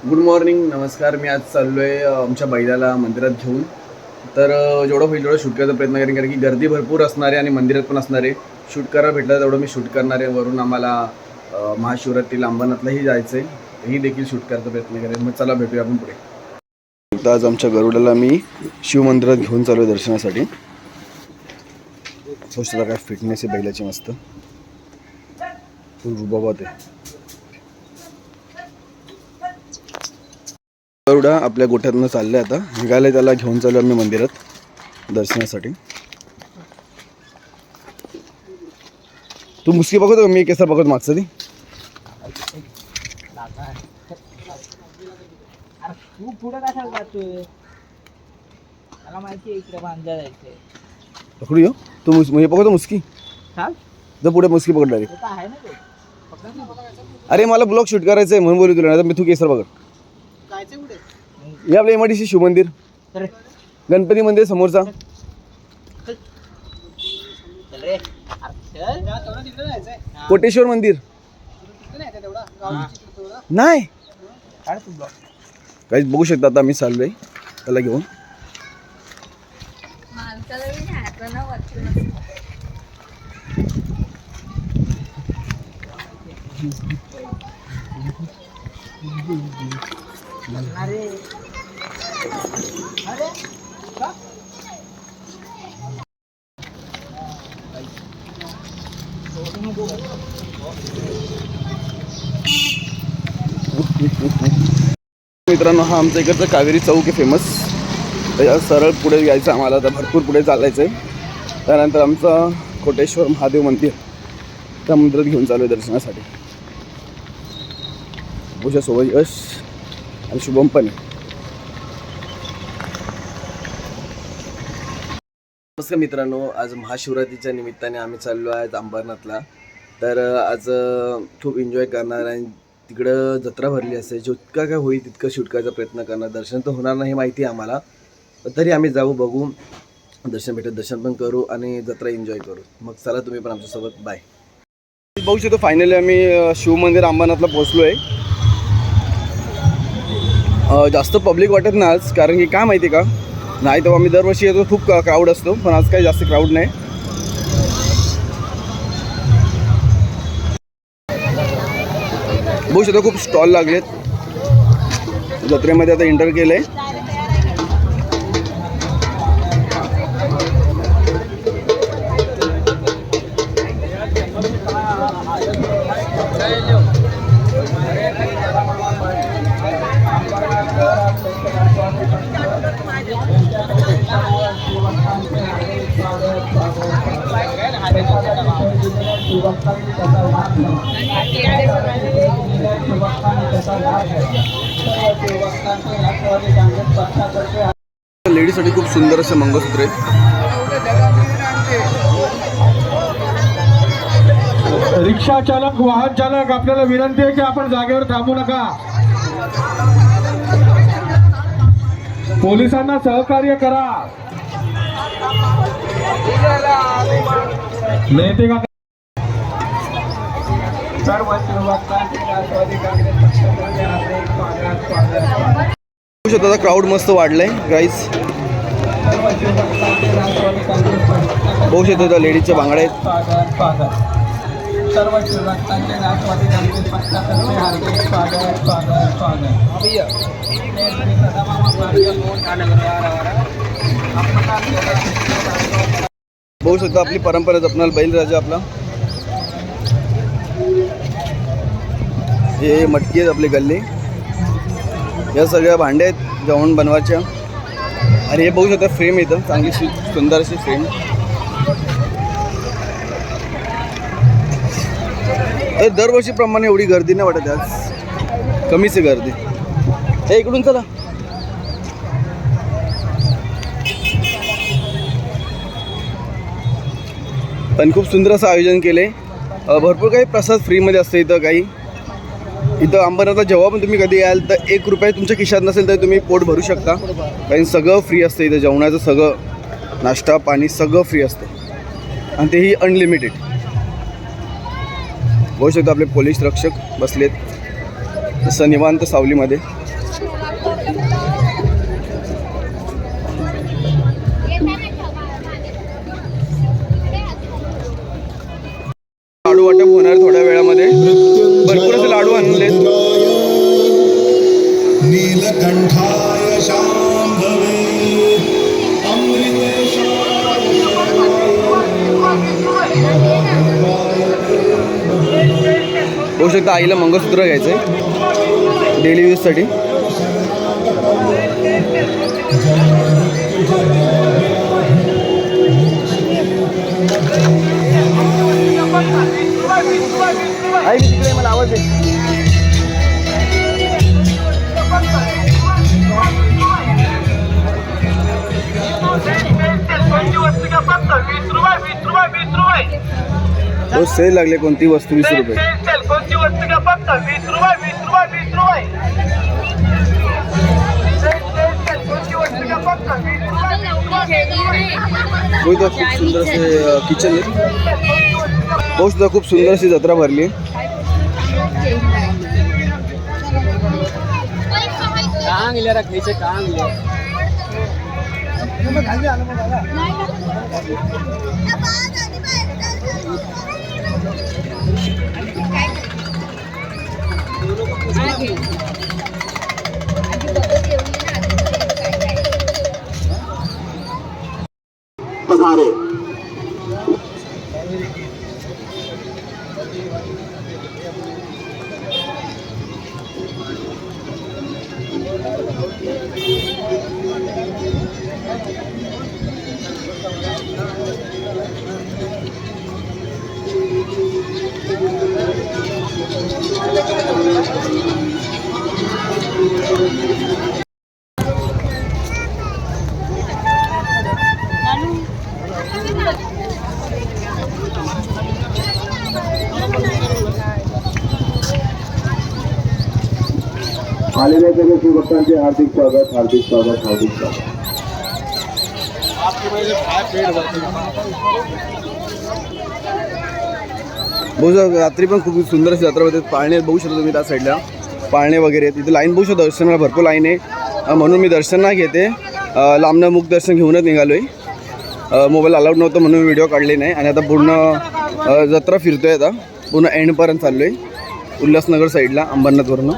Good morning, नमस्कार. मी आज चाललो आहे आमच्या बैलाला मंदिरात घेऊन. तर जेवढं होईल तेवढं शूट करायचा प्रयत्न करेन, कारण की गर्दी भरपूर असणार आहे आणि मंदिरात पण असणार आहे. शूट करायला भेटलं तेवढं मी शूट करणार आहे. वरून आम्हाला महाशिवरात्रीला अंबरनाथलाही जायचं आहे, ही देखील शूट करायचा प्रयत्न करेन. मग चला भेटूया आपण पुढे. आज आमच्या गरुडाला मी शिवमंदिरात घेऊन चालू आहे दर्शनासाठी. स्वच्छता काय फिटनेस आहे बैलाची, मस्त फुल रुबाबात आहे. गरुडा आपल्या गोठ्यातनं चाललंय, आता निघालंय, त्याला घेऊन चालू आम्ही मंदिरात दर्शनासाठी. तू मुसकी बघतो का? मी केसर बघत मागचं ती. तू पुढे कशाला जातोय? मला माहिती आहे इकडे बांधा जायचंय. पकडू येऊ तू हे बघतो मुसकी. चाल जर पुढे मुसकी पकड डायरेक्ट. तो आहे ना ते. पकडा ना. अरे मला ब्लॉग शूट करायचं आहे म्हणून बोलू तुला, नाही तर मी तू केसर बघत. जायचंय कुठे? हे आपल्या एमआयडीसी शिवमंदिर, चल गणपती मंदिर समोरचा. चल रे. चल जा, तेवढा तिकडे जायचंय. कोटेश्वर मंदिर तिकडे नाही तेवढा गावाची तेवढा. नाही काढ तू ब्लॉग. काहीच बघू शकता. आता आम्ही चाललोय त्याला घेऊन. अरे अरे का? मित्रांनो, हा आमच्या इकडचा कावेरी चौक आहे फेमस. त्याच्या सरळ पुढे यायचं आम्हाला, आता भरपूर पुढे चालायचं आहे. त्यानंतर आमचं कोटेश्वर महादेव मंदिर, त्या मंदिरात घेऊन चालू आहे दर्शनासाठी. सोबत यश आणि शुभम पण आहे. नमस्कार मित्रांनो, आज महाशिवरात्रीच्या निमित्ताने आम्ही चाललो आहे अंबरनाथला. तर आज खूप एन्जॉय करणार आणि तिकडं जत्रा भरली असते. जितका काय होईल तितकं शूट करायचा प्रयत्न करणार. दर्शन तर होणार नाही माहिती आहे आम्हाला, पण तरी आम्ही जाऊ, बघू, दर्शन भेटत दर्शन पण करू आणि जत्रा एन्जॉय करू. मग चला तुम्ही पण आमच्यासोबत. बाय. बघू शकतो फायनली आम्ही शिवमंदिर अंबरनाथला पोहोचलो आहे. जास्त पब्लिक वाटत नाही आज, कारण की काय माहिती का, नाही तेव्हा आम्ही दरवर्षी येतो, खूप क्राऊड असतो, पण आज काही जास्त क्राऊड नाही. बघू शकतो खूप स्टॉल लागलेत. जत्रेमध्ये आता एंटर केलंय. लेडीजसाठी खूप सुंदर असे मंगळसूत्र आहेत. रिक्षा चालक, वाहन चालक, आपल्याला विनंती आहे की आपण जागेवर थांबू नका. पोलिसांना सहकार्य करा. नेते का आता क्राऊड मस्त वाढलंय गाईज. बघू शकतो त्या लेडीजच्या बांगड्या आहेत. सर्व शिवभक्तांचे राष्ट्रवादी काँग्रेस पक्षातर्फे हार्दिक स्वागत स्वागत स्वागत. बघू शकता आपली परंपरा जपणार बैलराजा आपला. हे मटकी आहेत आपले गल्ले, या सगळ्या भांड्या आहेत जेवण बनवायच्या. आणि हे बघू शकता फ्रेम येतं, चांगली सुंदर अशी फ्रेम. दरवर्षीप्रमाणे एवढी गर्दी नाही वाटत, आज कमीच आहे गर्दी. हे इकडून चला. पण खूप सुंदर असं आयोजन केले. भरपूर काही प्रसाद फ्रीमध्ये असतं इथं. काही इथं अंबरनाथला जेव्हा पण तुम्ही कधी याल तर 1 रुपया तुमच्या खिशात नसेल तर तुम्ही पोट भरू शकता, कारण सगळं फ्री असतं इथं. जेवणाचं सगळं, नाश्ता पाणी सगळं फ्री असतं आणि तेही अनलिमिटेड. बघू शकता आपले पोलीस रक्षक बसलेत असं निवांत सावलीमध्ये. नीलकंठाय शाम्भवे होऊ शकतं आईला मंगळसूत्र घ्यायचं आहे डेली यूजसाठी. आई मी तिकडे मला आवाज आहे. सेल लागले कोणती वस्तू 20 रुपये. कोणती वस्तू का फक्त 20 रुपये 20 रुपये 20 रुपये. कोणती वस्तू का फक्त 20 रुपये. खूप सुंदर असे किचन आहे. बहुत सुद्धा खूप सुंदर अशी जत्रा भरली. पधारे आलेल्या सगळ्या शिवभक्तांचे हार्दिक स्वागत हार्दिक स्वागत हार्दिक स्वागत. रात्री पण खूप सुंदर अशी जत्रा होते. पाळणे बघू शकता तुम्ही त्या साईडला पाळणे वगैरे तिथे लाईन बघू शकता. दर्शनाला भरपूर लाईन आहे म्हणून मी दर्शन नाही घेते. लांबनं मुख दर्शन घेऊनच निघालो आहे. मोबाईल अलाउड नव्हतं म्हणून व्हिडिओ काढले नाही. आणि आता पूर्ण जत्रा फिरतोय. आता पूर्ण एंडपर्यंत चाललो आहे उल्हासनगर साईडला अंबरनाथवरनं.